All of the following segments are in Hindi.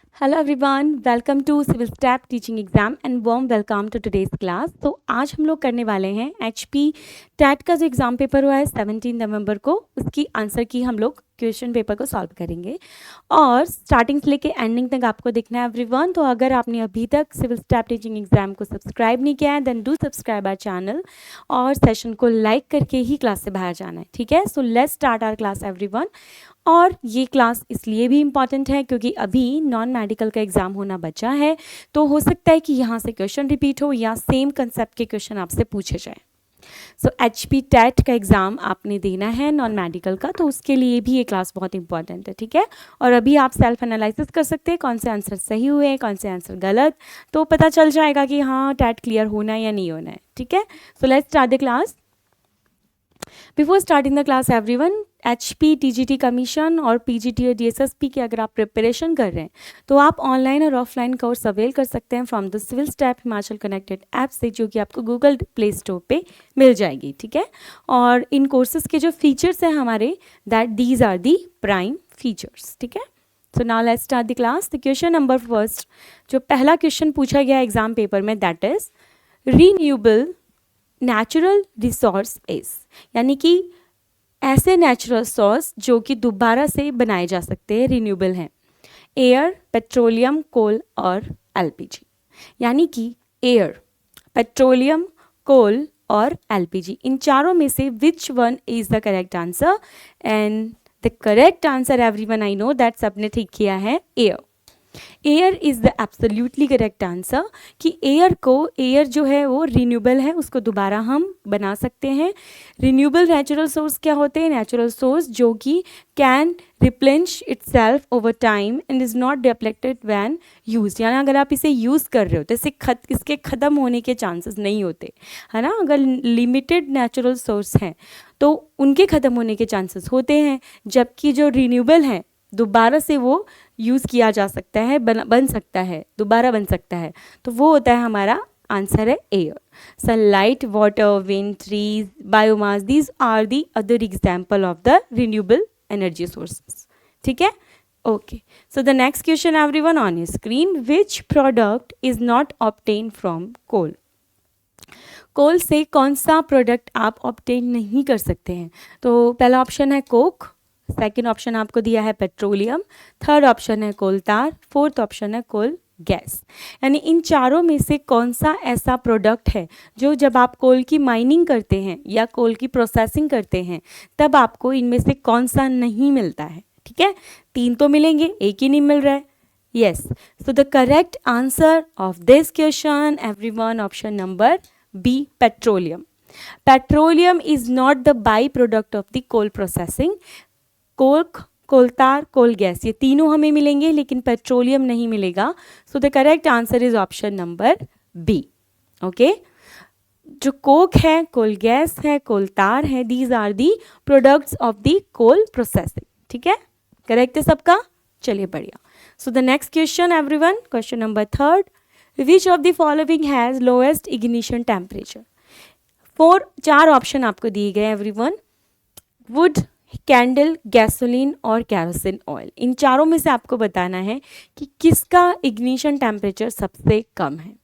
Hello everyone, welcome to civil step teaching exam and warm welcome to today's class. तो आज हम लोग करने वाले हैं एचपी टैट का जो एग्ज़ाम पेपर हुआ है 17 नवंबर को, उसकी आंसर की हम लोग क्वेश्चन पेपर को सॉल्व करेंगे और स्टार्टिंग से लेके एंडिंग तक आपको देखना है एवरीवन। तो अगर आपने अभी तक सिविल स्टैप टीचिंग एग्जाम को सब्सक्राइब नहीं किया है then do subscribe our channel और सेशन को लाइक करके ही क्लास से बाहर जाना है, ठीक है। So let's start our class everyone. और ये क्लास इसलिए भी इम्पॉर्टेंट है क्योंकि अभी नॉन मेडिकल का एग्ज़ाम होना बचा है, तो हो सकता है कि यहाँ से क्वेश्चन रिपीट हो या सेम कंसेप्ट के क्वेश्चन आपसे पूछे जाए। सो एचपी टैट का एग्ज़ाम आपने देना है नॉन मेडिकल का, तो उसके लिए भी ये क्लास बहुत इंपॉर्टेंट है, ठीक है। और अभी आप सेल्फ एनालिसिस कर सकते हैं कौन से आंसर सही हुए हैं, कौन से आंसर गलत, तो पता चल जाएगा कि हाँ टैट क्लियर होना है या नहीं होना है, ठीक है। So let's start the class. Before starting the class everyone, HP TGT commission और पीजीटी और डीएसएसपी की अगर आप प्रिपरेशन कर रहे हैं तो आप ऑनलाइन और ऑफलाइन कोर्स अवेल कर सकते हैं from the civil step Himachal connected app से, जो कि आपको गूगल प्ले स्टोर पे मिल जाएगी, ठीक है। और इन कोर्सेज के जो फीचर्स हैं हमारे, that these are the prime features, ठीक है। So now let's start the class. The question number first, जो पहला क्वेश्चन पूछा गया एग्जाम पेपर में, that is renewable natural resource is, यानी कि ऐसे नेचुरल सोर्स जो कि दोबारा से बनाए जा सकते हैं, रिन्यूएबल हैं। एयर, पेट्रोलियम, कोल और एलपीजी। यानी कि एयर, पेट्रोलियम, कोल और एलपीजी, इन चारों में से which one is the correct answer? And the correct answer everyone, I know that सबने ठीक किया है, air. Air is the absolutely correct answer कि एयर जो है वो रिन्यूएबल है, उसको दोबारा हम बना सकते हैं। रिन्यूएबल नेचुरल सोर्स क्या होते हैं? नेचुरल सोर्स जो कि can replenish itself over time and is not depleted when use, यानी अगर आप इसे यूज़ कर रहे हो तो इसके ख़त्म होने के चांसेस नहीं होते, है ना। अगर लिमिटेड नेचुरल सोर्स हैं तो उनके ख़त्म होने के चांसेस होते हैं, जबकि जो रिन्यूएबल हैं दोबारा से वो यूज़ किया जा सकता है, बन सकता है, दोबारा बन सकता है, तो वो होता है हमारा आंसर है air. Sunlight, water, wind, trees, biomass, these are the other example of the renewable energy sources, ठीक है। Okay, so the next question everyone on your screen, which product is not obtain from coal? Coal से कौन सा प्रोडक्ट आप ऑब्टेन नहीं कर सकते हैं? तो पहला ऑप्शन है कोक, सेकेंड ऑप्शन आपको दिया है पेट्रोलियम, थर्ड ऑप्शन है कोल तार, फोर्थ ऑप्शन है कोल गैस। यानी इन चारों में से कौन सा ऐसा प्रोडक्ट है जो जब आप कोल की माइनिंग करते हैं या कोल की प्रोसेसिंग करते हैं तब आपको इनमें से कौन सा नहीं मिलता है, ठीक है। तीन तो मिलेंगे, एक ही नहीं मिल रहा है। Yes, so the correct answer of this question everyone, option number B, petroleum. Petroleum is not the by product of the coal processing. Coke, coal tar, coal gas, ये तीनों हमें मिलेंगे लेकिन पेट्रोलियम नहीं मिलेगा। So the correct answer is option number B. Okay, जो कोक है, कोल गैस है, कोलतार है, these are the products of the coal processing, ठीक है। करेक्ट है सबका? चलिए बढ़िया। सो the next question everyone, question number third, which of the following has lowest ignition temperature? चार ऑप्शन आपको दिए गए एवरीवन, वुड, कैंडल, गैसोलीन और कैरोसिन ऑयल। इन चारों में से आपको बताना है कि किसका इग्निशन टेम्परेचर सबसे कम है।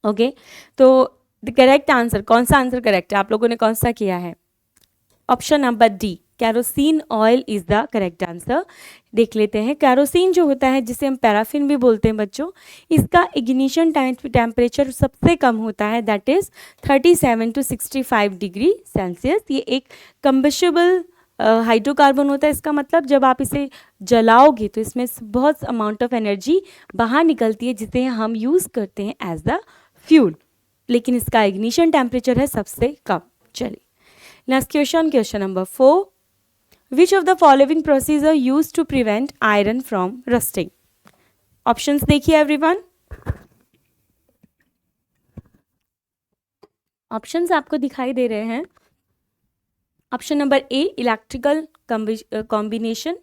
ओके, तो द करेक्ट आंसर, कौन सा आंसर करेक्ट है? आप लोगों ने कौन सा किया है? Option number D, kerosene oil is the correct answer. देख लेते हैं, कैरोसिन जो होता है जिसे हम पैराफिन भी बोलते हैं बच्चों, इसका इग्निशन टेम्परेचर सबसे कम होता है, that is 37 to 65 degree Celsius. ये एक कम्बशेबल हाइड्रोकार्बन होता है, इसका मतलब जब आप इसे जलाओगे तो इसमें बहुत अमाउंट ऑफ एनर्जी बाहर निकलती है जिसे हम यूज़ करते हैं एज द फ्यूल, लेकिन इसका इग्निशन टेम्परेचर है सबसे कम। चलिए next question, question number 4, which of the following procedure use to prevent iron from rusting? Options देखिए एवरीवन, ऑप्शंस आपको दिखाई दे रहे हैं। Option number A, electrical combination,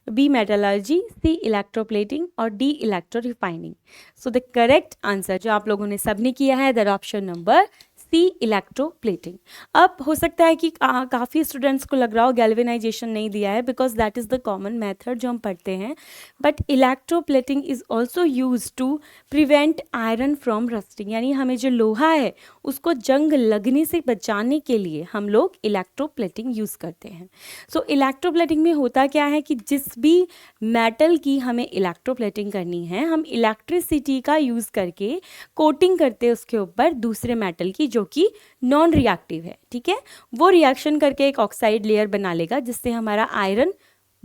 B metallurgy, C electroplating और D electro refining. So the correct answer जो आप लोगों ने सबने किया है that option number C electroplating. अब हो सकता है कि काफ़ी स्टूडेंट्स को लग रहा हो गैल्वेनाइजेशन नहीं दिया है, because that is the common method जो हम पढ़ते हैं, but electroplating is also use to prevent iron from rusting, यानी हमें जो लोहा है उसको जंग लगने से बचाने के लिए हम लोग इलेक्ट्रोप्लेटिंग यूज़ करते हैं। सो इलेक्ट्रोप्लेटिंग में होता क्या है कि जिस भी मेटल की हमें इलेक्ट्रोप्लेटिंग करनी है, हम इलेक्ट्रिसिटी का यूज़ करके कोटिंग करते हैं उसके ऊपर दूसरे मेटल की जो कि नॉन रिएक्टिव है, ठीक है। वो रिएक्शन करके एक ऑक्साइड लेयर बना लेगा जिससे हमारा आयरन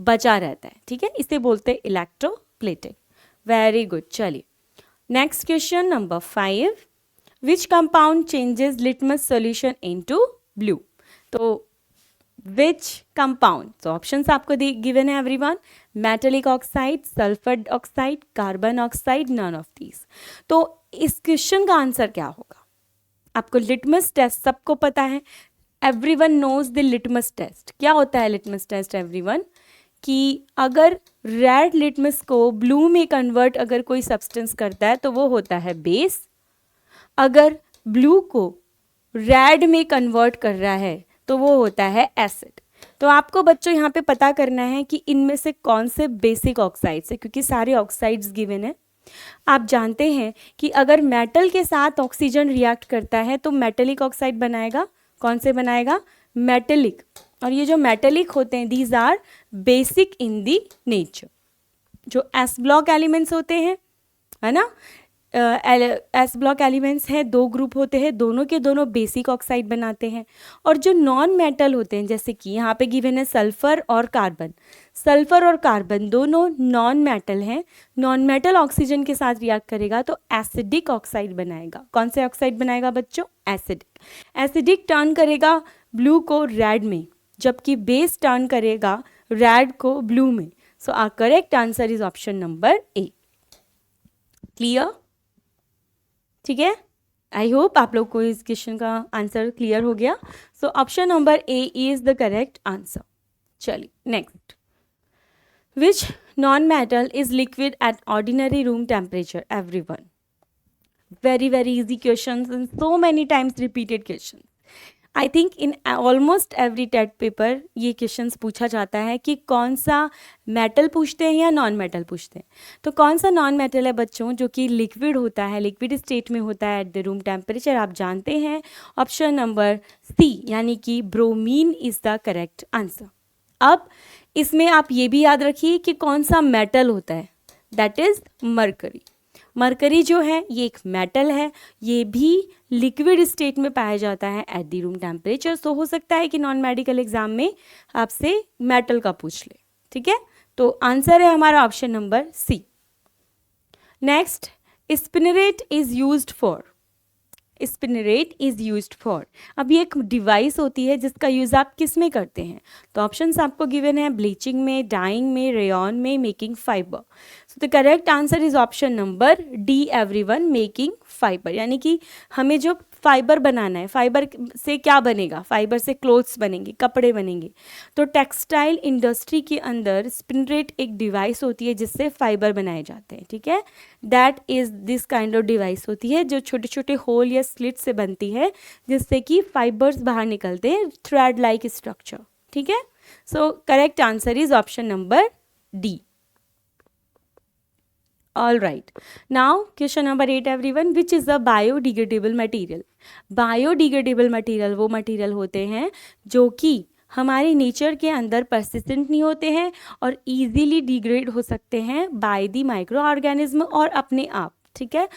बचा रहता है, ठीक है। इसे बोलते हैं इलेक्ट्रोप्लेटिंग। Very good. चलिए next question number 5, which compound changes litmus solution into blue. तो विच कंपाउंड, तो ऑप्शंस आपको गिवन है everyone, metallic oxide, sulphur oxide, carbon oxide, none of these. तो इस क्वेश्चन का आंसर क्या होगा? आपको लिटमस टेस्ट सबको पता है, everyone knows the litmus test. क्या होता है लिटमस टेस्ट एवरीवन? कि अगर रेड लिटमस को ब्लू में कन्वर्ट अगर कोई सब्सटेंस करता है तो वो होता है बेस, अगर ब्लू को रेड में कन्वर्ट कर रहा है तो वो होता है एसिड। तो आपको बच्चों यहाँ पे पता करना है कि इनमें से कौन से बेसिक ऑक्साइड्स है, क्योंकि सारे ऑक्साइड्स गिवन है। आप जानते हैं कि अगर मेटल के साथ ऑक्सीजन रिएक्ट करता है तो मेटेलिक ऑक्साइड बनाएगा। कौन से बनाएगा? मेटेलिक। और ये जो मेटेलिक होते हैं these are basic in the nature. जो एस ब्लॉक एलिमेंट्स होते हैं, है ना, एस ब्लॉक एलिमेंट्स हैं, दो ग्रुप होते हैं, दोनों के दोनों बेसिक ऑक्साइड बनाते हैं। और जो नॉन मेटल होते हैं, जैसे कि यहाँ पे गिवन है सल्फर और कार्बन, सल्फर और कार्बन दोनों नॉन मेटल हैं। नॉन मेटल ऑक्सीजन के साथ रिएक्ट करेगा तो एसिडिक ऑक्साइड बनाएगा। कौन से ऑक्साइड बनाएगा बच्चों? एसिडिक। एसिडिक टर्न करेगा ब्लू को रेड में, जबकि बेस टर्न करेगा रेड को ब्लू में। So our correct answer is option number A. Clear? ठीक है, आई होप आप लोग को इस क्वेश्चन का आंसर क्लियर हो गया। So option number A is the correct answer. चलिए next, which non metal is liquid at ordinary room temperature everyone? very very easy questions and so many times repeated questions. I think in almost every TET paper ये questions पूछा जाता है कि कौन सा मेटल पूछते हैं या नॉन मेटल पूछते हैं। तो कौन सा नॉन मेटल है बच्चों जो कि लिक्विड होता है, लिक्विड स्टेट में होता है एट द रूम टेम्परेचर? आप जानते हैं ऑप्शन नंबर सी, यानी कि bromine is the correct answer. अब इसमें आप ये भी याद रखिए कि कौन सा मेटल होता है, दैट इज मरकरी। मरकरी जो है ये एक मेटल है, ये भी लिक्विड स्टेट में पाया जाता है एट द रूम टेम्परेचर। सो हो सकता है कि नॉन मेडिकल एग्जाम में आपसे मेटल का पूछ ले, ठीक है। तो आंसर है हमारा option number C. Next, spinneret is used for. Spinneret is used for, अब ये एक डिवाइस होती है जिसका यूज आप किस में करते हैं? तो ऑप्शंस आपको गिवन है, ब्लीचिंग में, डाइंग में, रेयॉन में, making fibre. So the correct answer is option number D everyone, making fibre. यानी कि हमें जो फाइबर बनाना है, फाइबर से क्या बनेगा? फाइबर से क्लोथ्स बनेंगे, कपड़े बनेंगे। तो टेक्सटाइल इंडस्ट्री के अंदर स्पिनरेट एक डिवाइस होती है जिससे फाइबर बनाए जाते हैं, ठीक है। That is this kind of device होती है जो छोटे छोटे होल या स्लिट से बनती है जिससे कि फाइबर्स बाहर निकलते हैं, थ्रेड लाइक स्ट्रक्चर, ठीक है। सो correct answer is option number D. All right. Now question number 8 everyone, which is a biodegradable material? Biodegradable material वो material होते हैं जो कि हमारे नेचर के अंदर persistent नहीं होते हैं और easily degrade हो सकते हैं by the microorganism और अपने आप, ठीक है।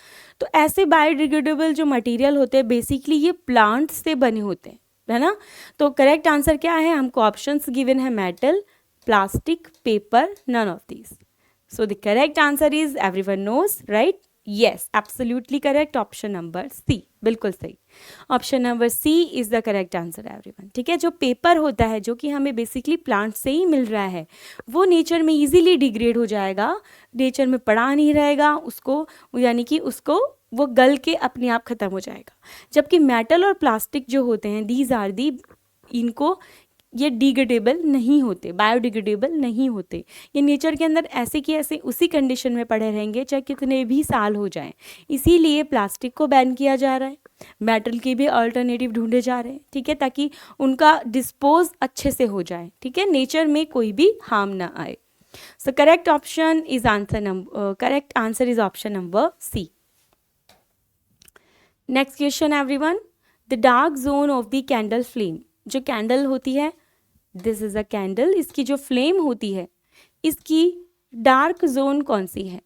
तो ऐसे biodegradable जो material होते हैं बेसिकली ये plants से बने होते हैं, है ना। तो करेक्ट आंसर क्या है? हमको ऑप्शंस गिवन है, metal, plastic, paper, none of these. So the correct answer is, everyone knows, right? Yes, absolutely correct. Option number C, बिल्कुल सही। Option number C is the correct answer everyone, ठीक है। जो पेपर होता है जो कि हमें बेसिकली प्लांट से ही मिल रहा है वो नेचर में इजीली डिग्रेड हो जाएगा, नेचर में पड़ा नहीं रहेगा उसको, यानी कि उसको वो गल के अपने आप खत्म हो जाएगा। जबकि मेटल और प्लास्टिक जो होते हैं दीज आर दी, इनको ये डिग्रेडेबल नहीं होते, बायोडिग्रेडेबल नहीं होते। ये नेचर के अंदर ऐसे कि ऐसे उसी कंडीशन में पड़े रहेंगे चाहे कितने भी साल हो जाएं। इसीलिए प्लास्टिक को बैन किया जा रहा है, मेटल के भी अल्टरनेटिव ढूंढे जा रहे हैं, ठीक है, ताकि उनका डिस्पोज अच्छे से हो जाए, ठीक है, नेचर में कोई भी हार्म ना आए. So correct answer is option number C. Next question everyone. The dark zone of the candle flame. जो कैंडल होती है, this is a candle, इसकी जो फ्लेम होती है, इसकी डार्क जोन कौन सी है?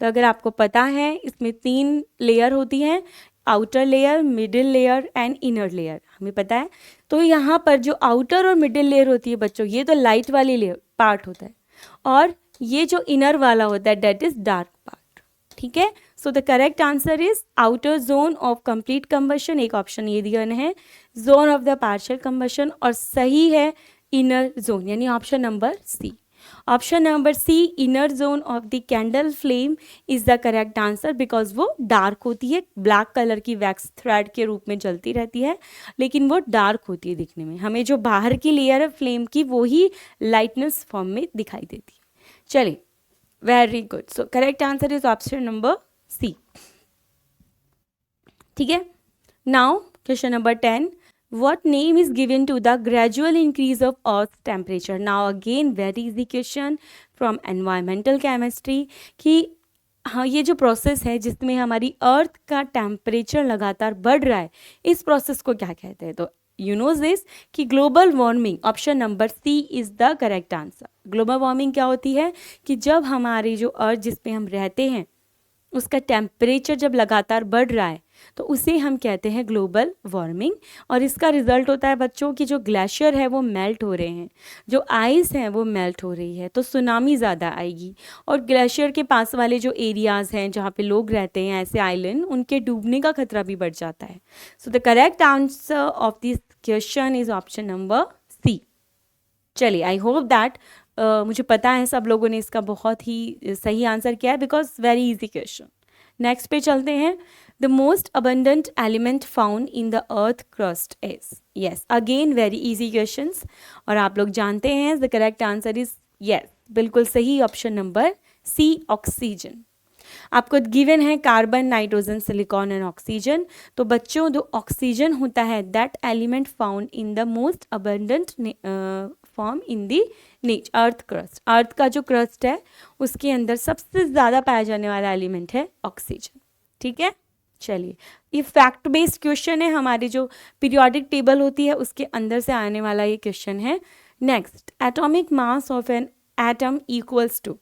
तो अगर आपको पता है, इसमें 3 लेयर होती हैं, outer layer, middle layer and inner layer, हमें पता है. तो यहाँ पर जो आउटर और मिडिल लेयर होती है बच्चों, ये तो लाइट वाली लेयर पार्ट होता है, और ये जो इनर वाला होता है दैट इज डार्क पार्ट, ठीक है. So the correct answer is outer zone of complete combustion. एक ऑप्शन ये दिया है, zone of the partial combustion, और सही है इनर जोन, यानी option number C. Option number C, inner zone of the candle flame is the correct answer, because वो डार्क होती है, ब्लैक कलर की वैक्स थ्रेड के रूप में जलती रहती है, लेकिन वो डार्क होती है दिखने में. हमें जो बाहर की लेयर है फ्लेम की, वो ही लाइटनेस फॉर्म में दिखाई देती है. चलिए, very good. So correct answer is option number C, ठीक है. Now question number 10. What name is given to the gradual increase of Earth's temperature? Now again very easy question from environmental chemistry कि हाँ, ये जो प्रोसेस है जिसमें हमारी अर्थ का टेम्परेचर लगातार बढ़ रहा है, इस प्रोसेस को क्या कहते हैं? तो यू नो दिस कि global warming. Option number C is the correct answer. Global warming क्या होती है कि जब हमारी जो अर्थ जिसपे हम रहते हैं उसका टेम्परेचर जब लगातार बढ़ रहा है, तो उसे हम कहते हैं ग्लोबल वार्मिंग. और इसका रिजल्ट होता है बच्चों कि जो ग्लेशियर है वो मेल्ट हो रहे हैं, जो आइस है वो मेल्ट हो रही है, तो सुनामी ज़्यादा आएगी. और ग्लेशियर के पास वाले जो एरियाज़ हैं जहाँ पे लोग रहते हैं, ऐसे आइलैंड, उनके डूबने का खतरा भी बढ़ जाता है. So the correct answer of this question is option number C. चलिए, आई होप दैट मुझे पता है सब लोगों ने इसका बहुत ही सही आंसर किया है, because very easy question. Next पे चलते हैं. The most abundant element found in the earth crust is. Yes, again very easy questions, और आप लोग जानते हैं the correct answer is yes, बिल्कुल सही, ऑप्शन नंबर सी, ऑक्सीजन. आपको गिवन है carbon, nitrogen, silicon and oxygen. तो बच्चों, जो ऑक्सीजन होता है that element found in the most abundant form in the earth crust. अर्थ का जो क्रस्ट है उसके अंदर सबसे ज़्यादा पाया जाने वाला एलिमेंट है ऑक्सीजन, ठीक है. चलिए, ये फैक्ट बेस्ड क्वेश्चन है, हमारी जो पीरियोडिक टेबल होती है उसके अंदर से आने वाला ये क्वेश्चन है. Next, atomic mass of an atom equals to.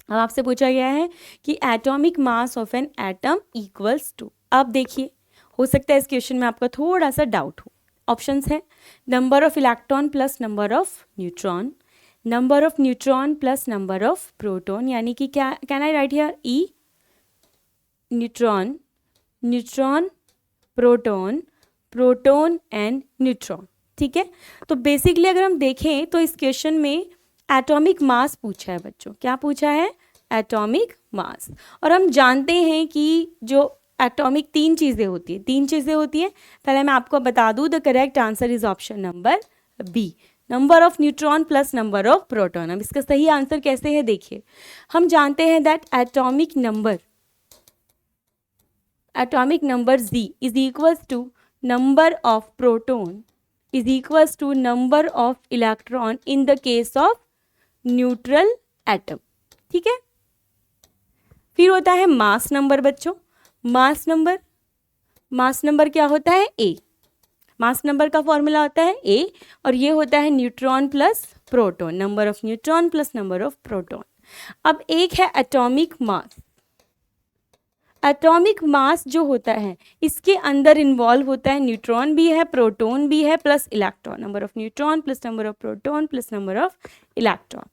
अब आपसे पूछा गया है कि atomic mass of an atom equals to. अब देखिए, हो सकता है इस क्वेश्चन में आपका थोड़ा सा डाउट हो. ऑप्शंस है number of electron plus number of neutron, number of neutron plus number of proton, यानी कि क्या can I right here E, neutron, neutron, proton, proton and neutron, ठीक है. तो बेसिकली अगर हम देखें तो इस क्वेश्चन में एटॉमिक मास पूछा है बच्चों. क्या पूछा है? Atomic mass. और हम जानते हैं कि जो एटॉमिक 3 चीज़ें होती है, 3 चीज़ें होती हैं. पहले मैं आपको बता दूं, the correct answer is option number B, number of neutron plus number of proton. अब इसका सही आंसर कैसे है देखिए. हम जानते हैं that atomic number Z is equals to number of proton is equals to number of electron in the case of neutral atom, ठीक है. फिर होता है मास नंबर बच्चों. मास नंबर क्या होता है? ए. मास नंबर का फॉर्मूला होता है ए, और ये होता है neutron plus proton, number of neutron plus number of proton. अब एक है एटॉमिक मास. एटॉमिक मास जो होता है इसके अंदर इन्वॉल्व होता है न्यूट्रॉन भी है, प्रोटॉन भी है, plus electron, number of neutron plus number of proton plus number of electron.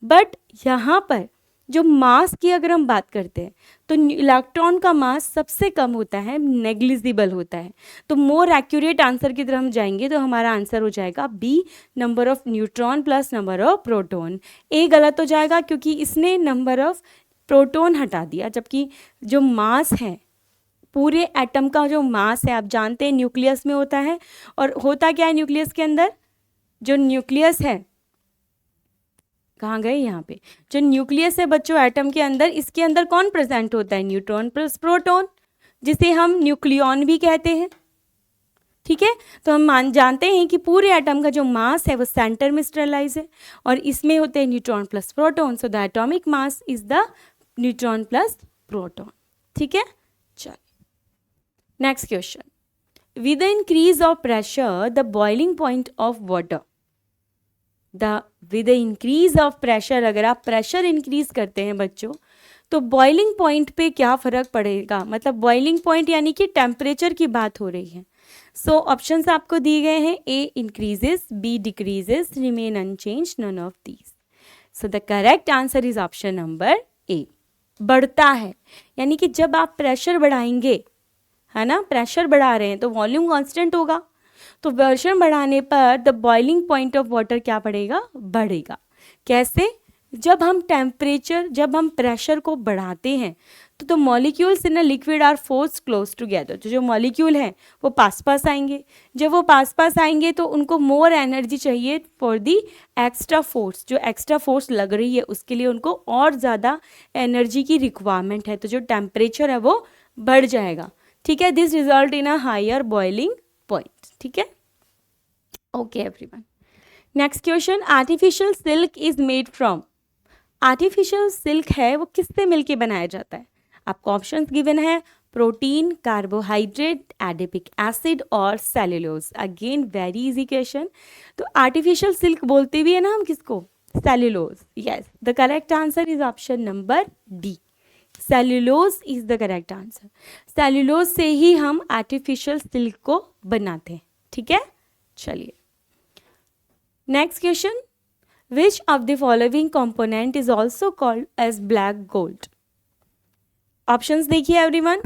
But यहाँ पर जो मास की अगर हम बात करते हैं तो इलेक्ट्रॉन का मास सबसे कम होता है, नेग्लिजिबल होता है. तो मोर एक्यूरेट आंसर की तरफ हम जाएंगे तो हमारा आंसर हो जाएगा B, number of neutron plus number of proton. A गलत हो जाएगा क्योंकि इसने नंबर ऑफ प्रोटॉन हटा दिया, जबकि जो मास है, पूरे एटम का जो मास है, आप जानते हैं न्यूक्लियस में होता है. और होता क्या है न्यूक्लियस के अंदर? जो न्यूक्लियस है, कहाँ गए यहाँ पे, जो न्यूक्लियस है बच्चों एटम के अंदर, इसके अंदर कौन प्रेजेंट होता है? Neutron plus proton. जिसे हम न्यूक्लियॉन भी कहते हैं। ठीक है, तो हम जानते हैं कि पूरे एटम का जो मास है वो सेंटर में स्टेरलाइज है और इसमें होते हैं neutron plus proton, so the atomic mass is the neutron plus proton. ठीक है, चलिए next question, with the increase of pressure the boiling point of water, with the increase of pressure, अगर आप प्रेशर इंक्रीज करते हैं बच्चों तो बॉइलिंग पॉइंट पे क्या फर्क पड़ेगा, मतलब बॉइलिंग पॉइंट यानी कि टेम्परेचर की बात हो रही है। सो ऑप्शंस आपको दिए गए हैं, A increases, B decreases, remain unchange, none of these. So the correct answer is option number A, बढ़ता है। यानी कि जब आप प्रेशर बढ़ाएंगे, है ना, प्रेशर बढ़ा रहे हैं तो वॉल्यूम कांस्टेंट होगा, तो प्रेशर बढ़ाने पर the boiling point of water क्या पड़ेगा, बढ़ेगा। कैसे, जब हम प्रेशर को बढ़ाते हैं तो the molecules in a liquid are force close together, तो जो मॉलिक्यूल हैं वो पास पास आएंगे, जब वो पास पास आएंगे तो उनको मोर एनर्जी चाहिए फॉर दी एक्स्ट्रा फोर्स, जो एक्स्ट्रा फोर्स लग रही है उसके लिए उनको और ज़्यादा एनर्जी की रिक्वायरमेंट है, तो जो टेम्परेचर है वो बढ़ जाएगा। ठीक है, this result in a higher boiling point. ठीक है, okay everyone. Next question, artificial silk is made from, artificial silk है वो किससे मिलके बनाया जाता है? आपको ऑप्शंस गिवन है, प्रोटीन, कार्बोहाइड्रेट, एडिपिक एसिड और cellulose. Again very easy question. तो आर्टिफिशियल सिल्क बोलते भी है ना हम किसको, cellulose. Yes, the correct answer is option number D, cellulose is the correct answer. Cellulose से ही हम आर्टिफिशियल सिल्क को बनाते हैं। ठीक है, चलिए next question, which of the following component is also called as black gold? Options देखिए एवरीवन,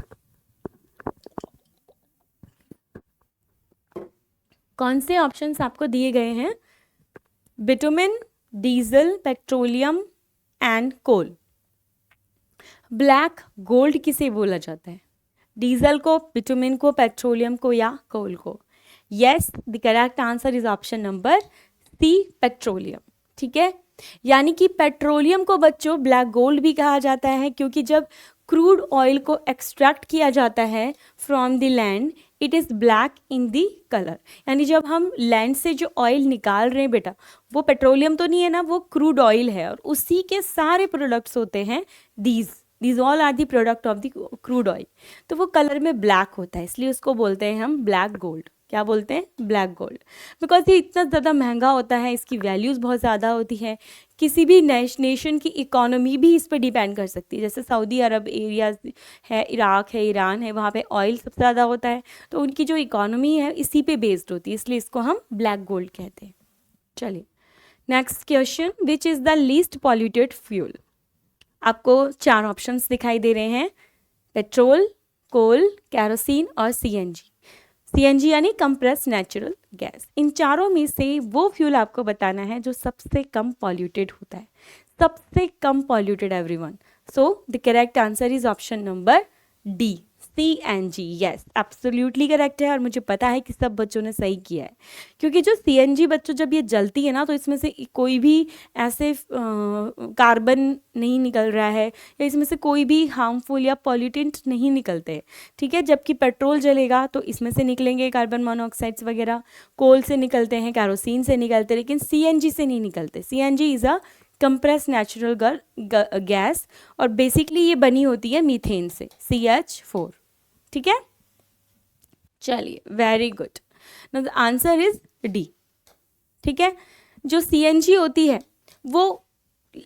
कौन से ऑप्शंस आपको दिए गए हैं, bitumen, diesel, petroleum and coal. Black gold किसे बोला जाता है, डीजल को, बिटुमिन को, पेट्रोलियम को या कोल को? Yes, the correct answer is option number C, petroleum. ठीक है, यानी कि पेट्रोलियम को बच्चों ब्लैक गोल्ड भी कहा जाता है, क्योंकि जब क्रूड ऑयल को एक्सट्रैक्ट किया जाता है from the land it is black in the colour, यानी जब हम लैंड से जो ऑयल निकाल रहे हैं बेटा वो पेट्रोलियम तो नहीं है ना, वो क्रूड ऑयल है और उसी के सारे प्रोडक्ट्स होते हैं these all are the product of the crude oil, तो वो कलर में ब्लैक होता है, इसलिए उसको बोलते हैं हम ब्लैक गोल्ड। क्या बोलते हैं, ब्लैक गोल्ड, बिकॉज ये इतना ज़्यादा महंगा होता है, इसकी वैल्यूज़ बहुत ज़्यादा होती है, किसी भी नेशन की इकोनॉमी भी इस पर डिपेंड कर सकती है। जैसे सऊदी अरब एरिया है, इराक है, ईरान है, वहाँ पे ऑयल सबसे ज़्यादा होता है, तो उनकी जो इकोनॉमी है इसी पे बेस्ड होती है, इसलिए इसको हम ब्लैक गोल्ड कहते हैं। चलिए next question, which is the least polluted fuel? आपको 4 ऑप्शंस दिखाई दे रहे हैं, पेट्रोल, कोल, कैरोसिन और सीएनजी। सीएनजी यानी कंप्रेस्ड नेचुरल गैस। इन चारों में से वो फ्यूल आपको बताना है जो सबसे कम पॉल्यूटेड होता है, सबसे कम polluted everyone. So the correct answer is option number D, CNG. Yes, absolutely correct है और मुझे पता है कि सब बच्चों ने सही किया है, क्योंकि जो सीएनजी बच्चों जब ये जलती है ना तो इसमें से कोई भी ऐसे कार्बन नहीं निकल रहा है या इसमें से कोई भी हार्मफुल या पॉल्यूटेंट नहीं निकलते। ठीक है, जबकि पेट्रोल जलेगा तो इसमें से निकलेंगे कार्बन मोनोऑक्साइड्स वगैरह, कोल से निकलते हैं, कैरोसिन से निकलते हैं, लेकिन सीएनजी से नहीं निकलते। CNG is a compressed natural gas और बेसिकली ये बनी होती है मीथेन से, CH4। ठीक है, चलिए very good, the answer is D. ठीक है, जो सीएनजी होती है वो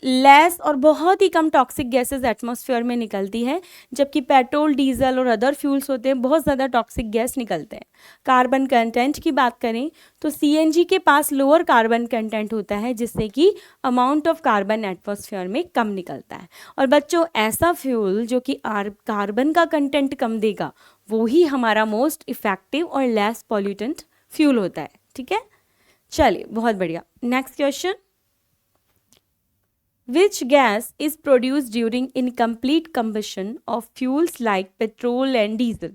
लेस और बहुत ही कम टॉक्सिक गैसेस एटमॉस्फेयर में निकलती है, जबकि पेट्रोल, डीजल और अदर फ्यूल्स होते हैं बहुत ज़्यादा टॉक्सिक गैस निकलते हैं। कार्बन कंटेंट की बात करें तो सीएनजी के पास लोअर कार्बन कंटेंट होता है, जिससे कि अमाउंट ऑफ कार्बन एटमॉस्फेयर में कम निकलता है। और बच्चों ऐसा फ्यूल जो कि कार्बन का कंटेंट कम देगा वो ही हमारा मोस्ट इफेक्टिव और लेस पॉल्यूटेंट फ्यूल होता है। ठीक है, चलिए बहुत बढ़िया। Next question, which gas is produced during incomplete combustion of fuels like petrol and diesel?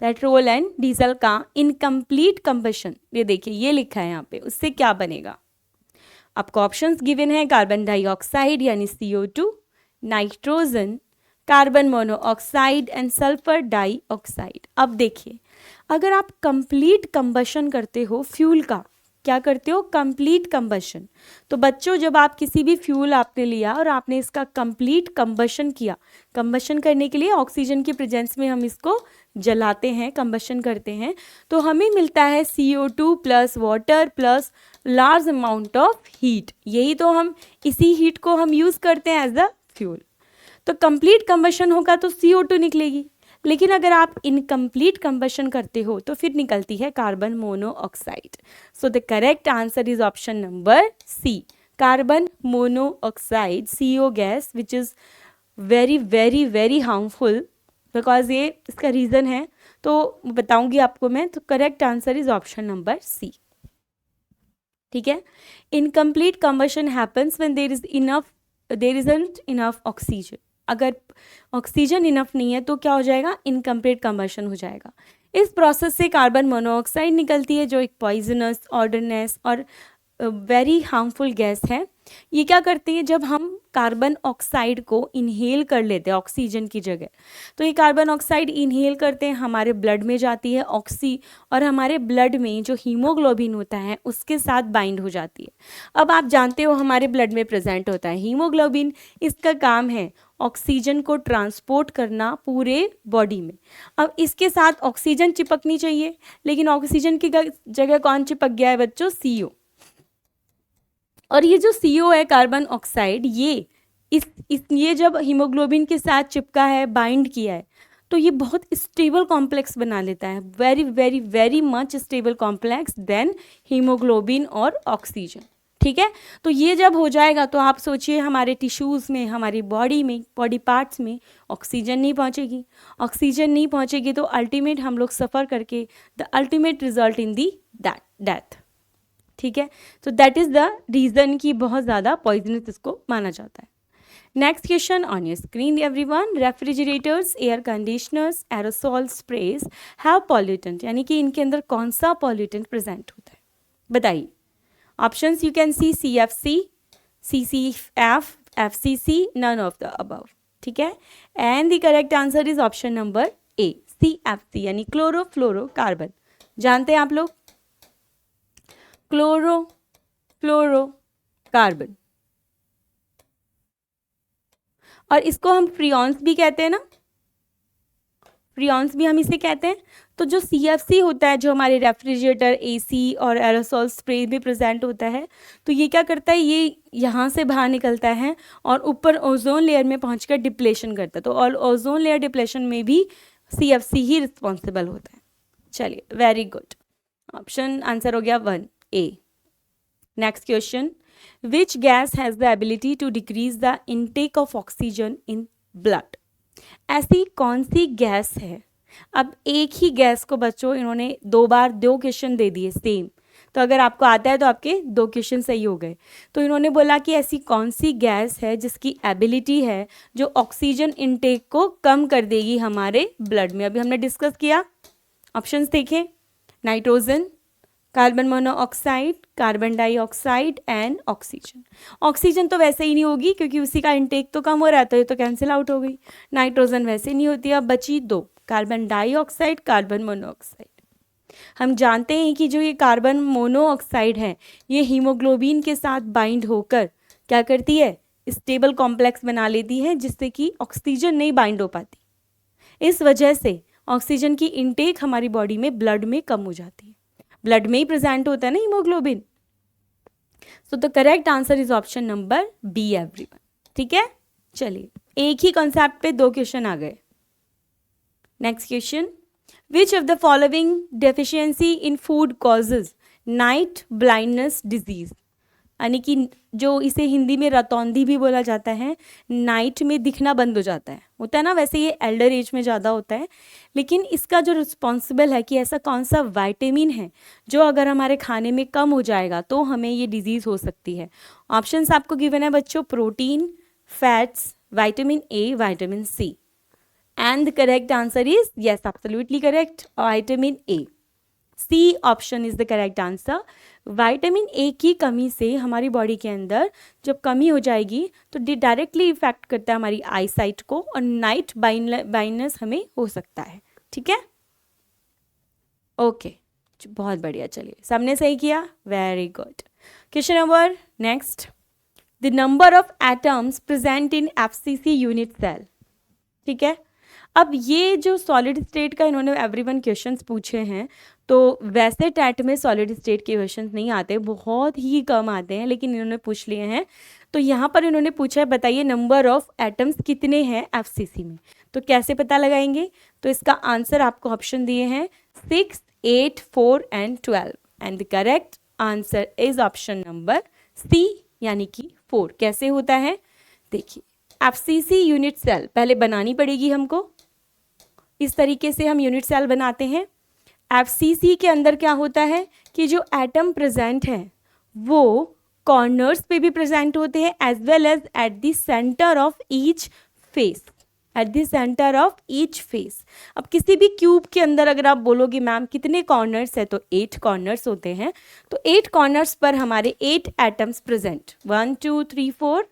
Petrol and diesel का इनकम्प्लीट कंबशन, ये देखिए ये लिखा है यहाँ पे, उससे क्या बनेगा? आपको ऑप्शंस गिवन है, कार्बन डाइऑक्साइड यानी CO2, nitrogen, carbon monoxide and sulphur dioxide. अब देखिए, अगर आप कंप्लीट कंबशन करते हो फ्यूल का, क्या करते हो, कंप्लीट कंबशन, तो बच्चों जब आप किसी भी फ्यूल आपने लिया और आपने इसका कंप्लीट कंबशन किया, कंबशन करने के लिए ऑक्सीजन की प्रेजेंस में हम इसको जलाते हैं, कंबशन करते हैं, तो हमें मिलता है CO2 plus water plus large amount of heat. यही तो हम, इसी हीट को हम यूज़ करते हैं एज अ फ्यूल। तो कंप्लीट कंबशन होगा तो CO2 निकलेगी, लेकिन अगर आप इनकम्प्लीट कंबशन करते हो तो फिर निकलती है carbon monoxide. So the correct answer is option number C, carbon monoxide, CO gas, which is very very very harmful, because ये इसका रीज़न है, तो बताऊंगी आपको मैं। तो correct answer is option number C. ठीक है, incomplete combustion happens when there isn't enough oxygen. अगर ऑक्सीजन इनफ नहीं है तो क्या हो जाएगा, इनकम्प्लीट कंबशन हो जाएगा। इस प्रोसेस से कार्बन मोनोऑक्साइड निकलती है, जो एक पॉइजनस, ऑर्डरनेस और वेरी हार्मफुल गैस है। ये क्या करती है, जब हम कार्बन ऑक्साइड को इनहेल कर लेते हैं ऑक्सीजन की जगह, तो ये कार्बन ऑक्साइड इनहेल करते हैं, हमारे ब्लड में जाती है ऑक्सी, और हमारे ब्लड में जो हीमोग्लोबिन होता है उसके साथ बाइंड हो जाती है। अब आप जानते हो हमारे ब्लड में प्रेजेंट होता है हीमोग्लोबिन, इसका काम है ऑक्सीजन को ट्रांसपोर्ट करना पूरे बॉडी में। अब इसके साथ ऑक्सीजन चिपकनी चाहिए, लेकिन ऑक्सीजन की जगह कौन चिपक गया है बच्चों, CO। और ये जो CO है, कार्बन ऑक्साइड, ये जब हीमोग्लोबिन के साथ चिपका है, बाइंड किया है, तो ये बहुत स्टेबल कॉम्प्लेक्स बना लेता है, very very very much stable complex then haemoglobin और ऑक्सीजन। ठीक है, तो ये जब हो जाएगा तो आप सोचिए हमारे टिश्यूज़ में, हमारी बॉडी में, बॉडी पार्ट्स में ऑक्सीजन नहीं पहुंचेगी। ऑक्सीजन नहीं पहुंचेगी तो अल्टीमेट हम लोग सफ़र करके the ultimate result in the death. ठीक है, तो दैट इज़ द रीज़न कि बहुत ज़्यादा पॉइजनस इसको माना जाता है। Next question on your screen everyone, refrigerators, air conditioners, aerosol sprays have pollutant, यानी कि इनके अंदर कौन सा पॉल्यूटेंट प्रेजेंट होता है, बताइए। Options you can see CFC, CCF, FCC, none of the above. ठीक है, and the correct answer is option number A, CFC, यानी क्लोरोफ्लोरोकार्बन। जानते हैं आप लोग क्लोरोफ्लोरोकार्बन, और इसको हम फ्रियॉन्स भी कहते हैं ना, फ्रियॉन्स भी हम इसे कहते हैं। तो जो CFC होता है, जो हमारे रेफ्रिजरेटर, AC और एरोसॉल स्प्रे में प्रेजेंट होता है, तो ये क्या करता है, ये यहाँ से बाहर निकलता है और ऊपर ओजोन लेयर में पहुँचकर डिप्लेशन करता है। तो और ओजोन लेयर डिप्लेशन में भी CFC ही रिस्पॉन्सिबल होता है। चलिए, वेरी गुड, ऑप्शन आंसर हो गया 1A। Next question, which gas has the ability to decrease the intake of oxygen in blood. ऐसी कौन सी गैस है। अब एक ही गैस को बच्चों इन्होंने 2 बार 2 क्वेश्चन दे दिए सेम, तो अगर आपको आता है तो आपके 2 क्वेश्चन सही हो गए। तो इन्होंने बोला कि ऐसी कौन सी गैस है जिसकी एबिलिटी है जो ऑक्सीजन इनटेक को कम कर देगी हमारे ब्लड में। अभी हमने डिस्कस किया, ऑप्शंस देखें, nitrogen, carbon monoxide, carbon dioxide and oxygen. Oxygen तो वैसे ही नहीं होगी क्योंकि उसी का इनटेक तो कम हो रहा है, तो ये तो कैंसिल आउट हो गई। नाइट्रोजन वैसे नहीं होती। अब बची 2, कार्बन डाइऑक्साइड, कार्बन मोनोऑक्साइड। हम जानते हैं कि जो ये कार्बन मोनोऑक्साइड है, ये हीमोग्लोबिन के साथ बाइंड होकर क्या करती है, स्टेबल कॉम्प्लेक्स बना लेती है, जिससे कि ऑक्सीजन नहीं बाइंड हो पाती। इस वजह से ऑक्सीजन की इनटेक हमारी बॉडी में, ब्लड में कम हो जाती है। ब्लड में ही प्रेजेंट होता है ना haemoglobin. So the correct answer is option number B everyone. ठीक है, चलिए, एक ही कॉन्सेप्ट पे 2 क्वेश्चन आ गए। Next question, which of the following deficiency in food causes night blindness disease, यानी कि जो इसे हिंदी में रतौंधी भी बोला जाता है, नाइट में दिखना बंद हो जाता है, होता है ना। वैसे ये एल्डर एज में ज़्यादा होता है, लेकिन इसका जो रिस्पॉन्सिबल है कि ऐसा कौन सा विटामिन है जो अगर हमारे खाने में कम हो जाएगा तो हमें ये डिजीज़ हो सकती है। ऑप्शंस आपको गिवन है बच्चों, protein, fats, vitamin A, vitamin C, and the correct answer is yes, absolutely correct, vitamin A। C option is the correct answer. Vitamin A की कमी से हमारी बॉडी के अंदर जब कमी हो जाएगी तो डायरेक्टली इफेक्ट करता है हमारी आई साइट को और नाइट ब्लाइंडनेस हमें हो सकता है। ठीक है, ओके, बहुत बढ़िया। चलिए, सबने सही किया, very good. Question number next, the number of atoms present in FCC unit cell. ठीक है, अब ये जो सॉलिड स्टेट का इन्होंने एवरीवन क्वेश्चंस पूछे हैं, तो वैसे टैट में सॉलिड स्टेट के क्वेश्चंस नहीं आते, बहुत ही कम आते हैं, लेकिन इन्होंने पूछ लिए हैं। तो यहाँ पर इन्होंने पूछा है बताइए नंबर ऑफ एटम्स कितने हैं एफसीसी में। तो कैसे पता लगाएंगे, तो इसका आंसर आपको ऑप्शन दिए हैं 6, 8, 4 and 12 and the correct answer is option number C यानी कि 4। कैसे होता है देखिए, एफसीसी यूनिट सेल पहले बनानी पड़ेगी हमको, इस तरीके से हम यूनिट सेल बनाते हैं। एफसीसी के अंदर क्या होता है कि जो एटम प्रेजेंट है वो कॉर्नर्स पे भी प्रेजेंट होते हैं as well as at the centre of each face, at the centre of each face. अब किसी भी क्यूब के अंदर अगर आप बोलोगे मैम कितने कॉर्नर्स है, तो 8 कॉर्नर्स होते हैं। तो 8 कॉर्नर्स पर हमारे 8 एटम्स प्रेजेंट, 1 2 3 4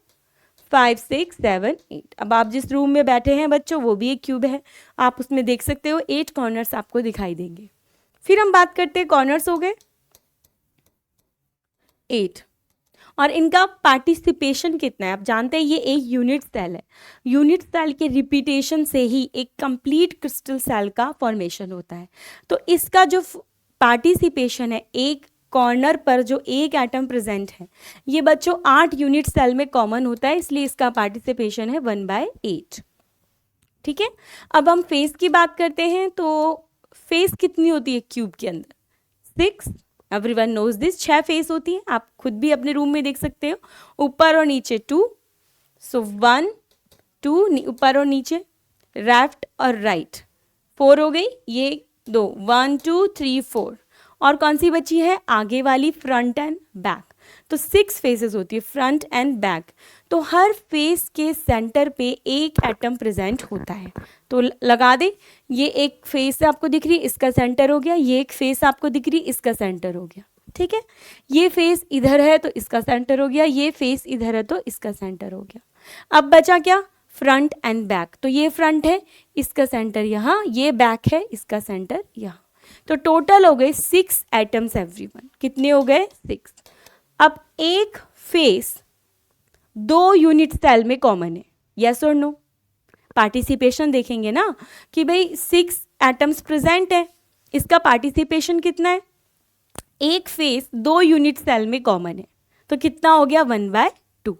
5 6 7 8। अब आप जिस रूम में बैठे हैं बच्चों वो भी एक क्यूब है, आप उसमें देख सकते हो 8 कॉर्नर्स आपको दिखाई देंगे। फिर हम बात करते हैं, कॉर्नर्स हो गए 8 और इनका पार्टिसिपेशन कितना है। आप जानते हैं ये एक यूनिट सेल है, यूनिट सेल के रिपीटेशन से ही एक कंप्लीट क्रिस्टल सेल का फॉर्मेशन होता है। तो इसका जो पार्टिसिपेशन है एक कॉर्नर पर जो एक एटम प्रेजेंट है, ये बच्चों 8 यूनिट सेल में कॉमन होता है, इसलिए इसका पार्टिसिपेशन है 1/8। ठीक है, अब हम फेस की बात करते हैं, तो फेस कितनी होती है क्यूब के अंदर, 6। एवरीवन नोज दिस, 6 फेस होती है, आप खुद भी अपने रूम में देख सकते हो, ऊपर और नीचे 2, सो 1 2 ऊपर और नीचे, लेफ्ट और राइट 4 हो गई, ये 2 1 2 3 4, और कौन सी बची है आगे वाली, फ्रंट एंड बैक। तो 6 फेसेस होती है, फ्रंट एंड बैक। तो हर फेस के सेंटर पे एक एटम प्रेजेंट होता है। तो लगा दे, ये एक फेस आपको दिख रही है, इसका सेंटर हो गया, ये एक फेस आपको दिख रही है, इसका सेंटर हो गया। ठीक है, ये फेस इधर है तो इसका सेंटर हो गया, ये फेस इधर है तो इसका सेंटर हो गया। अब बचा क्या, फ्रंट एंड बैक। तो ये फ्रंट है, इसका सेंटर यहाँ, ये बैक है, इसका सेंटर यहाँ। तो टोटल हो गए 6 एटम्स एवरीवन। कितने हो गए, 6। अब एक फेस 2 यूनिट सेल में कॉमन है, यस और नो। पार्टिसिपेशन देखेंगे ना कि भाई 6 एटम्स प्रेजेंट है, इसका पार्टिसिपेशन कितना है, एक फेस 2 यूनिट सेल में कॉमन है, तो कितना हो गया 1/2।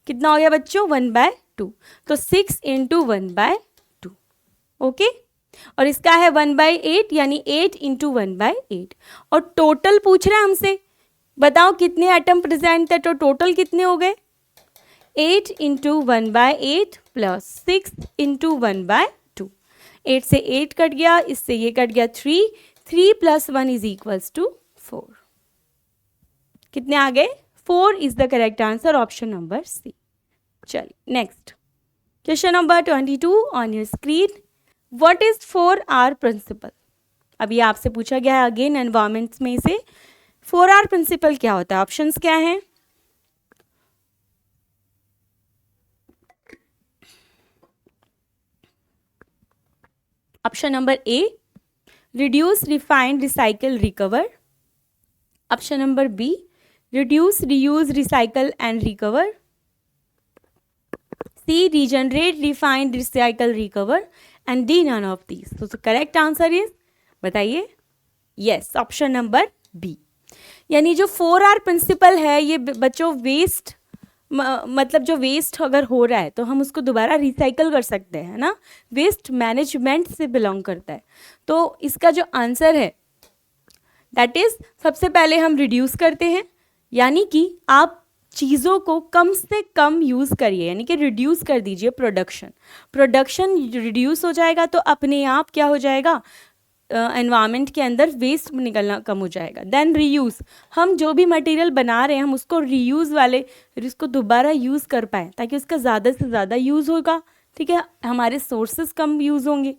कितना हो गया बच्चों 1/2, तो 6 × 1/2। ओके, और इसका है 1/8 यानी 8 × 1/8। और टोटल पूछ रहा है हमसे, बताओ कितने एटम प्रेजेंट है, तो टोटल कितने हो गए 8 × 1/8 प्लस 6 × 1/2। 8 से 8 कट गया, इससे ये कट गया 3, 3 + 1 = 4। कितने आ गए, 4 is the correct answer, option number C. चलिए next, question number 22 on your screen, what is 4R principle. अभी आपसे पूछा गया है अगेन एनवायरमेंट्स में से 4R प्रिंसिपल क्या होता है। ऑप्शंस क्या हैं, option number A reduce, refined, recycle, recover. Option number B reduce, reuse, recycle and recover. C regenerate, refined, recycle, recover and D none of these. तो करेक्ट आंसर इज, बताइए, यस, ऑप्शन नंबर बी। यानी जो 4R प्रिंसिपल है ये बच्चों वेस्ट, मतलब जो वेस्ट अगर हो रहा है तो हम उसको दोबारा रिसाइकल कर सकते हैं ना, वेस्ट मैनेजमेंट से बिलोंग करता है। तो इसका जो आंसर है दैट इज, सबसे पहले हम रिड्यूस करते हैं, यानी कि आप चीज़ों को कम से कम यूज़ करिए, यानी कि रिड्यूस कर दीजिए प्रोडक्शन रिड्यूस हो जाएगा तो अपने आप क्या हो जाएगा, एनवायरनमेंट के अंदर वेस्ट निकलना कम हो जाएगा। देन रीयूज़, हम जो भी मटेरियल बना रहे हैं हम उसको रीयूज़ वाले, इसको दोबारा यूज़ कर पाएँ ताकि उसका ज़्यादा से ज़्यादा यूज़ होगा। ठीक है, हमारे सोर्सेज कम यूज़ होंगे।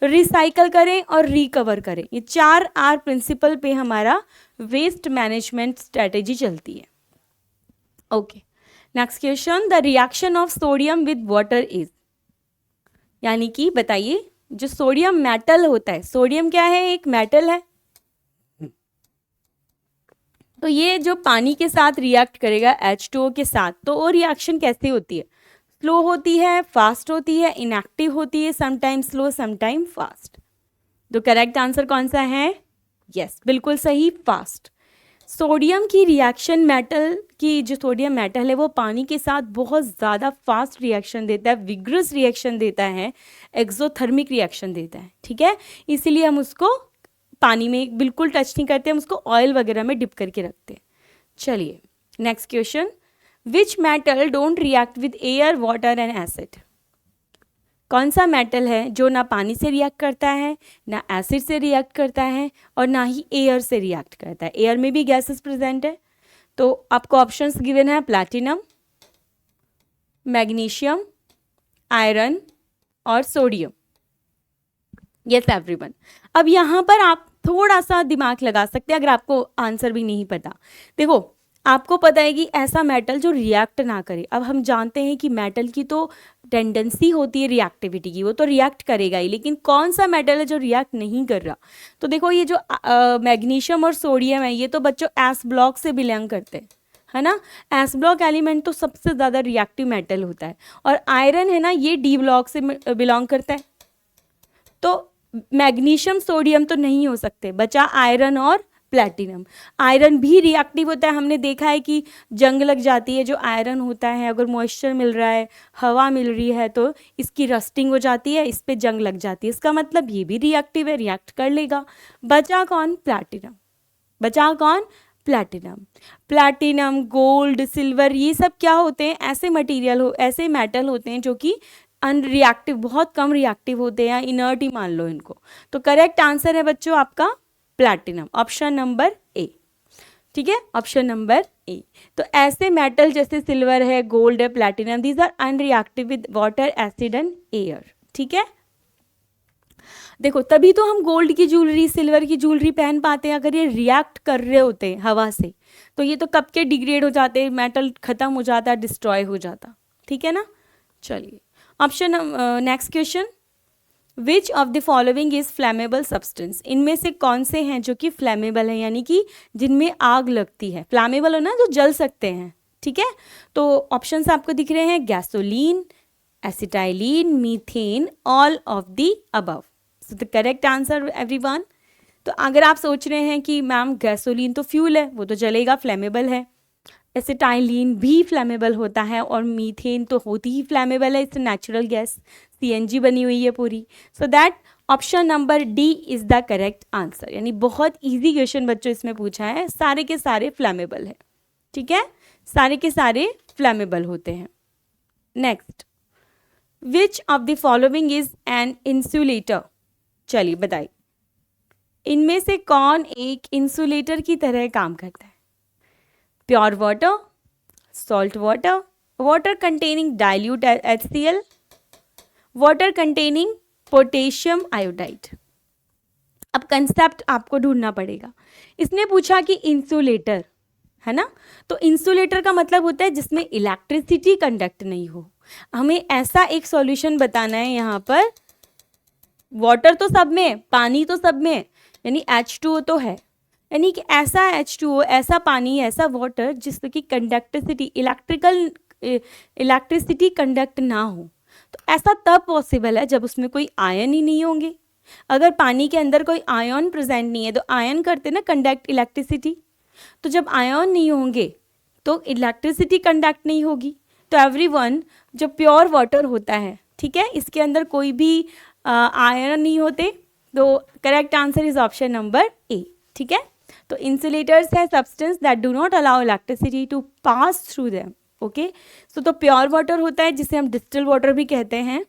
रिसाइकल करें और रिकवर करें। ये 4 आर प्रिंसिपल पे हमारा वेस्ट मैनेजमेंट स्ट्रेटेजी चलती है। Okay, next question, the reaction of sodium with water is, यानी कि बताइए जो सोडियम मेटल होता है, सोडियम क्या है, एक मेटल है, तो ये जो पानी के साथ रिएक्ट करेगा H2O के साथ, तो वो रिएक्शन कैसे होती है, स्लो होती है, फास्ट होती है, इनएक्टिव होती है, समटाइम स्लो समटाइम फास्ट। तो करेक्ट आंसर कौन सा है, यस बिल्कुल सही, फास्ट। सोडियम की रिएक्शन मेटल की, जो सोडियम मेटल है वो पानी के साथ बहुत ज़्यादा फास्ट रिएक्शन देता है, विग्रस रिएक्शन देता है, एक्सोथर्मिक रिएक्शन देता है, ठीक है, इसीलिए हम उसको पानी में बिल्कुल टच नहीं करते, हम उसको ऑयल वगैरह में डिप करके रखते हैं। चलिए next question, which metal don't react with air water and acid, कौन सा मेटल है जो ना पानी से रिएक्ट करता है, ना एसिड से रिएक्ट करता है, और ना ही एयर से रिएक्ट करता है, एयर में भी गैसेस प्रेजेंट है। तो आपको ऑप्शंस गिवन है, प्लैटिनम, मैग्नीशियम, आयरन और सोडियम। यस एवरीवन, अब यहाँ पर आप थोड़ा सा दिमाग लगा सकते हैं अगर आपको आंसर भी नहीं पता। देखो आपको पता है कि ऐसा मेटल जो रिएक्ट ना करे, अब हम जानते हैं कि मेटल की तो टेंडेंसी होती है रिएक्टिविटी की, वो तो रिएक्ट करेगा ही, लेकिन कौन सा मेटल है जो रिएक्ट नहीं कर रहा। तो देखो ये जो मैग्नीशियम और सोडियम है, ये तो बच्चों एस ब्लॉक से बिलोंग करते हैं, है ना, एस ब्लॉक एलिमेंट तो सबसे ज़्यादा रिएक्टिव मेटल होता है, और आयरन है ना, ये डी ब्लॉक से बिलोंग करता है, तो मैग्नीशियम सोडियम तो नहीं हो सकते, बचा आयरन और प्लैटिनम। आयरन भी रिएक्टिव होता है, हमने देखा है कि जंग लग जाती है, जो आयरन होता है अगर मॉइस्चर मिल रहा है, हवा मिल रही है, तो इसकी रस्टिंग हो जाती है, इस पे जंग लग जाती है, इसका मतलब ये भी रिएक्टिव है, रिएक्ट कर लेगा। बचा कौन, प्लैटिनम, बचा कौन, प्लैटिनम। प्लैटिनम, गोल्ड, सिल्वर, ये सब क्या होते हैं, ऐसे मटीरियल ऐसे मेटल होते हैं जो कि अनरिएक्टिव, बहुत कम रिएक्टिव होते हैं, इनर्ट ही मान लो इनको। तो करेक्ट आंसर है बच्चों आपका प्लैटिनम, ऑप्शन नंबर ए, ठीक है, ऑप्शन नंबर ए। तो ऐसे मेटल जैसे सिल्वर है, गोल्ड है, platinum, these are unreactive with water, acid and air, ठीक है। देखो तभी तो हम गोल्ड की ज्वेलरी, सिल्वर की ज्वेलरी पहन पाते हैं, अगर ये रिएक्ट कर रहे होते हैं हवा से, तो ये तो कब के डिग्रेड हो जाते, मेटल खत्म हो जाता, डिस्ट्रॉय हो जाता, ठीक है ना। चलिए option next question, which of the following is flammable substance, इनमें से कौन से हैं जो कि फ्लैमेबल है, यानी कि जिनमें आग लगती है, फ्लैमेबल हो ना, जो जल सकते हैं, ठीक है। तो ऑप्शंस आपको दिख रहे हैं, gasoline, acetylene, methane, all of the above. So the correct answer everyone. तो अगर आप सोच रहे हैं कि मैम गैसोलीन तो फ्यूल है, वो तो जलेगा, फ्लैमेबल है, एसिटाइलिन भी फ्लैमेबल होता है, और मीथेन तो होती ही फ्लैमेबल है, इससे नेचुरल गैस CNG बनी हुई है पूरी। So that option number D is the correct answer, यानी बहुत इजी क्वेश्चन बच्चों इसमें पूछा है, सारे के सारे फ्लैमेबल है, ठीक है, सारे के सारे फ्लैमेबल होते हैं। Next, which of the following is an insulator, चलिए बताइए इनमें से कौन एक इंसुलेटर की तरह काम करता है, pure water, salt water, water containing dilute HCl, water containing potassium iodide. अब कंसेप्ट आपको ढूंढना पड़ेगा। इसने पूछा कि इंसुलेटर है ना, तो इंसुलेटर का मतलब होता है जिसमें इलेक्ट्रिसिटी कंडक्ट नहीं हो। हमें ऐसा एक सॉल्यूशन बताना है यहाँ पर, वाटर तो सब में, पानी तो सब में, यानी H2O तो है, यानी कि ऐसा H2O, ऐसा पानी, ऐसा वाटर जिसकी कंडक्टिसिटी, इलेक्ट्रिसिटी कंडक्ट ना हो। तो ऐसा तब पॉसिबल है जब उसमें कोई आयन ही नहीं होंगे। अगर पानी के अंदर कोई आयन प्रेजेंट नहीं है, तो आयन करते ना कंडक्ट इलेक्ट्रिसिटी, तो जब आयन नहीं होंगे तो इलेक्ट्रिसिटी कंडक्ट नहीं होगी। तो एवरीवन, जो प्योर वाटर होता है, ठीक है, इसके अंदर कोई भी आयन नहीं होते, तो correct answer is option number A, ठीक है। तो इंसुलेटर्स है substance that do not allow electricity to pass through them, okay. So तो प्योर वाटर होता है जिसे हम डिस्टिल वाटर भी कहते हैं,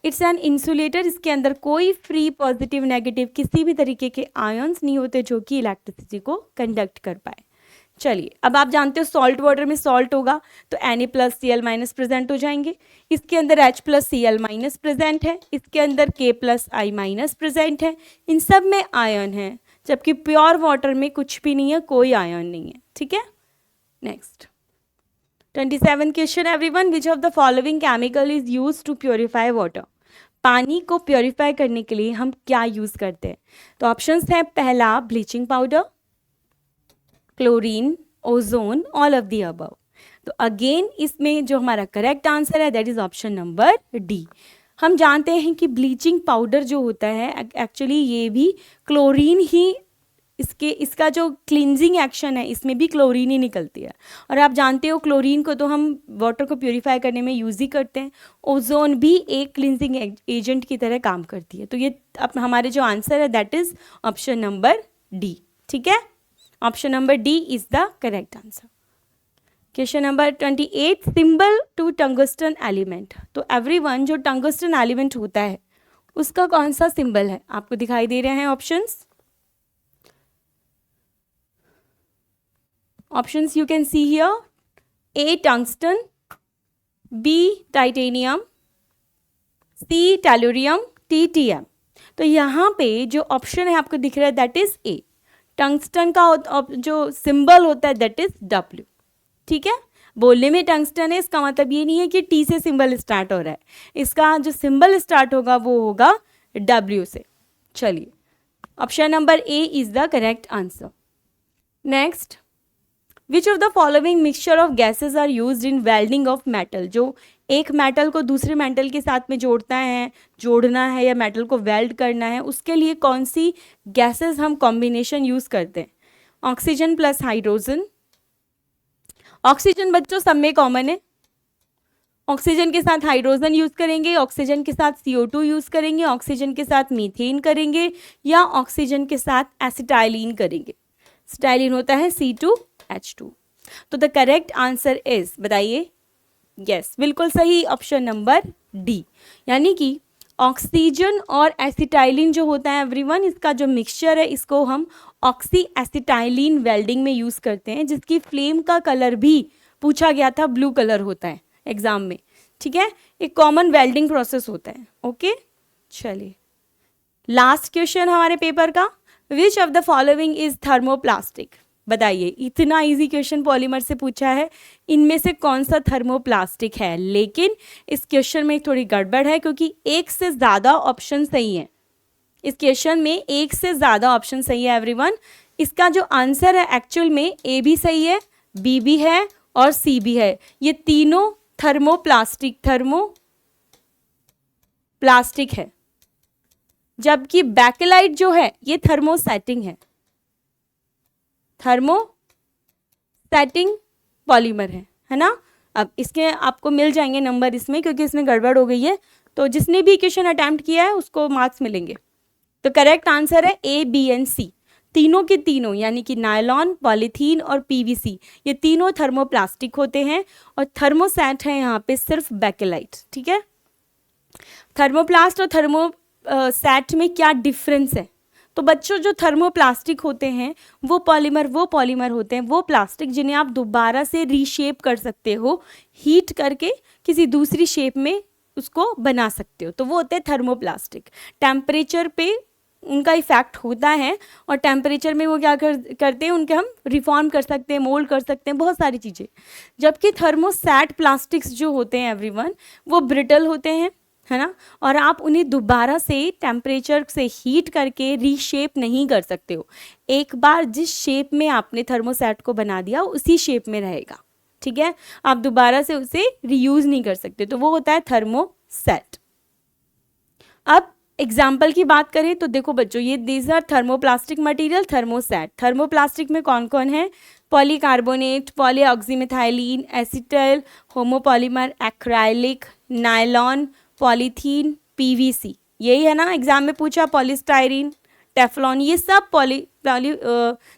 इट्स एन इंसुलेटर, इसके अंदर कोई फ्री पॉजिटिव नेगेटिव किसी भी तरीके के आयन्स नहीं होते जो कि इलेक्ट्रिसिटी को कंडक्ट कर पाए, चलिए, अब आप जानते हो सॉल्ट वाटर में सॉल्ट होगा तो Na+Cl- प्रेजेंट हो जाएंगे, इसके अंदर H+Cl- प्रेजेंट है, इसके अंदर K+I- प्रेजेंट है, इन सब में आयन है, जबकि प्योर वाटर में कुछ भी नहीं है, कोई आयन नहीं है। ठीक है, next 27 question everyone, which of the following chemical is use to purify water. पानी को प्योरीफाई करने के लिए हम क्या यूज करते हैं? तो ऑप्शंस हैं, पहला bleaching powder, chlorine, ozone, all of the above. तो अगेन इसमें जो हमारा करेक्ट आंसर है that is option number D. हम जानते हैं कि ब्लीचिंग पाउडर जो होता है एक्चुअली ये भी क्लोरीन ही इसका जो क्लींजिंग एक्शन है इसमें भी क्लोरीन ही निकलती है, और आप जानते हो क्लोरीन को तो हम वाटर को प्योरीफाई करने में यूज़ ही करते हैं। ओजोन भी एक क्लींजिंग एजेंट की तरह काम करती है। तो ये अब हमारे जो आंसर है that is option number D. ठीक है, option number D is the correct answer. Question number 28, symbol to tungsten element. तो एवरीवन जो टंगस्टन एलिमेंट होता है उसका कौन सा सिंबल है? आपको दिखाई दे रहे हैं options. Options you can see here: A tungsten, B titanium, C tellurium, T TM। तो यहाँ पे जो ऑप्शन है आपको दिख रहा है दैट इज ए। टंगस्टन का जो सिंबल होता है दैट इज W। ठीक है, बोलने में टंगस्टन है, इसका मतलब ये नहीं है कि T से सिंबल स्टार्ट हो रहा है, इसका जो सिंबल स्टार्ट होगा वो होगा W से। चलिए, option number A is the correct answer. Next, which of the following mixture of gases are use in welding of metal. जो एक मेटल को दूसरे मेटल के साथ में जोड़ना है या मेटल को वेल्ड करना है, उसके लिए कौन सी गैसेज हम कॉम्बिनेशन यूज करते हैं? Oxygen plus hydrogen. ऑक्सीजन बच्चों सब में कॉमन है, ऑक्सीजन के साथ हाइड्रोजन यूज करेंगे, ऑक्सीजन के साथ CO2 यूज करेंगे, ऑक्सीजन के साथ मीथेन करेंगे, या ऑक्सीजन के साथ एसिटाइलिन करेंगे। एसिटाइलिन होता है C2H2। तो द करेक्ट आंसर इज, बताइए। यस, बिल्कुल सही, ऑप्शन नंबर डी। यानी कि ऑक्सीजन और एसिटाइलिन जो होता है एवरीवन, इसका जो मिक्सचर है इसको हम ऑक्सी एसिटाइलिन वेल्डिंग में यूज करते हैं, जिसकी फ्लेम का कलर भी पूछा गया था, ब्लू कलर होता है एग्जाम में। ठीक है, एक कॉमन वेल्डिंग प्रोसेस होता है। ओके, चलिए लास्ट क्वेश्चन हमारे पेपर का, विच of the following is thermoplastic. बताइए, इतना इजी क्वेश्चन पॉलीमर से पूछा है, इनमें से कौन सा थर्मोप्लास्टिक है? लेकिन इस क्वेश्चन में थोड़ी गड़बड़ है क्योंकि एक से ज़्यादा ऑप्शन सही है। इस क्वेश्चन में एक से ज़्यादा ऑप्शन सही है एवरीवन। इसका जो आंसर है एक्चुअल में ए भी सही है, बी भी है और सी भी है। ये तीनों थर्मोप्लास्टिक है, जबकि बैकेलाइट जो है ये थर्मोसेटिंग पॉलीमर है ना। अब इसके आपको मिल जाएंगे नंबर इसमें, क्योंकि इसमें गड़बड़ हो गई है, तो जिसने भी क्वेश्चन अटेम्प्ट किया है उसको मार्क्स मिलेंगे। तो करेक्ट आंसर है A, B एंड C। तीनों के तीनों यानी कि नायलॉन, पॉलीथीन और PVC, ये तीनों थर्मोप्लास्टिक होते हैं, और थर्मोसेट है यहाँ पे सिर्फ बैकेलाइट। ठीक है, थर्मोप्लास्ट और थर्मोसेट में क्या डिफरेंस है? तो बच्चों, जो थर्मोप्लास्टिक होते हैं वो पॉलीमर होते हैं, वो प्लास्टिक जिन्हें आप दोबारा से रीशेप कर सकते हो, हीट करके किसी दूसरी शेप में उसको बना सकते हो, तो वो होते हैं थर्मोप्लास्टिक। टेम्परेचर पे उनका इफेक्ट होता है, और टेम्परेचर में वो क्या करते हैं, उनके हम रिफॉर्म कर सकते हैं, मोल्ड कर सकते हैं, बहुत सारी चीज़ें। जबकि थर्मोसेट प्लास्टिक्स जो होते हैं एवरीवन, वो ब्रिटल होते हैं, है ना, और आप उन्हें दोबारा से टेम्परेचर से हीट करके रीशेप नहीं कर सकते हो। एक बार जिस शेप में आपने थर्मोसेट को बना दिया उसी शेप में रहेगा। ठीक है, आप दोबारा से उसे रीयूज नहीं कर सकते, तो वो होता है थर्मोसेट। अब एग्जाम्पल की बात करें तो देखो बच्चों, ये these are thermoplastic material, thermoset. Thermoplastic में कौन कौन है? Polycarbonate, polyoxymethylene, acetyl, homopolymer, acrylic, nylon, polythene, PVC। यही है ना, एग्जाम में पूछा, पॉलीस्टाइरीन, टेफ्लॉन, ये सब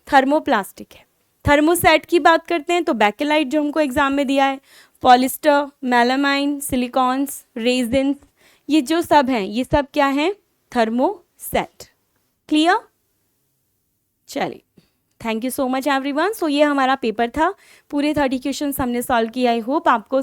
थर्मोप्लास्टिक है। थर्मोसेट की बात करते हैं तो बैकेलाइट जो हमको एग्जाम में दिया है, पॉलिस्टर, मेलामाइन, सिलिकॉन्स, रेजिन्स, ये जो सब हैं ये सब क्या हैं? थर्मोसेट। क्लियर? चलिए thank you so much everyone. So ये हमारा पेपर था, पूरे 30 क्वेश्चन हमने सॉल्व किया। आई होप आपको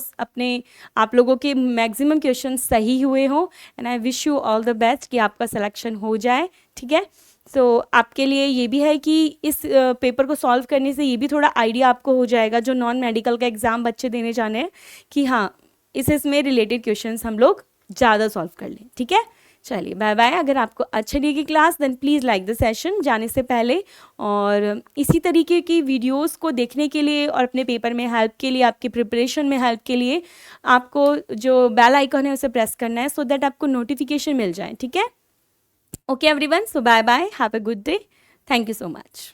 आप लोगों के मैक्सिमम क्वेश्चन सही हुए हों, and I wish you all the best कि आपका सिलेक्शन हो जाए। ठीक है, सो आपके लिए ये भी है कि इस पेपर को सॉल्व करने से ये भी थोड़ा आइडिया आपको हो जाएगा, जो नॉन मेडिकल का एग्ज़ाम बच्चे देने जाने हैं, कि हाँ इसमें रिलेटेड क्वेश्चंस हम लोग ज़्यादा सॉल्व कर लें। ठीक है, चलिए बाय बाय। अगर आपको अच्छी लगी class then please like the session जाने से पहले, और इसी तरीके की वीडियोस को देखने के लिए और अपने पेपर में हेल्प के लिए, आपके प्रिपरेशन में हेल्प के लिए आपको जो बेल आइकन है उसे प्रेस करना है, सो दैट आपको नोटिफिकेशन मिल जाए। ठीक है, okay everyone, so bye bye, have a good day, thank you so much.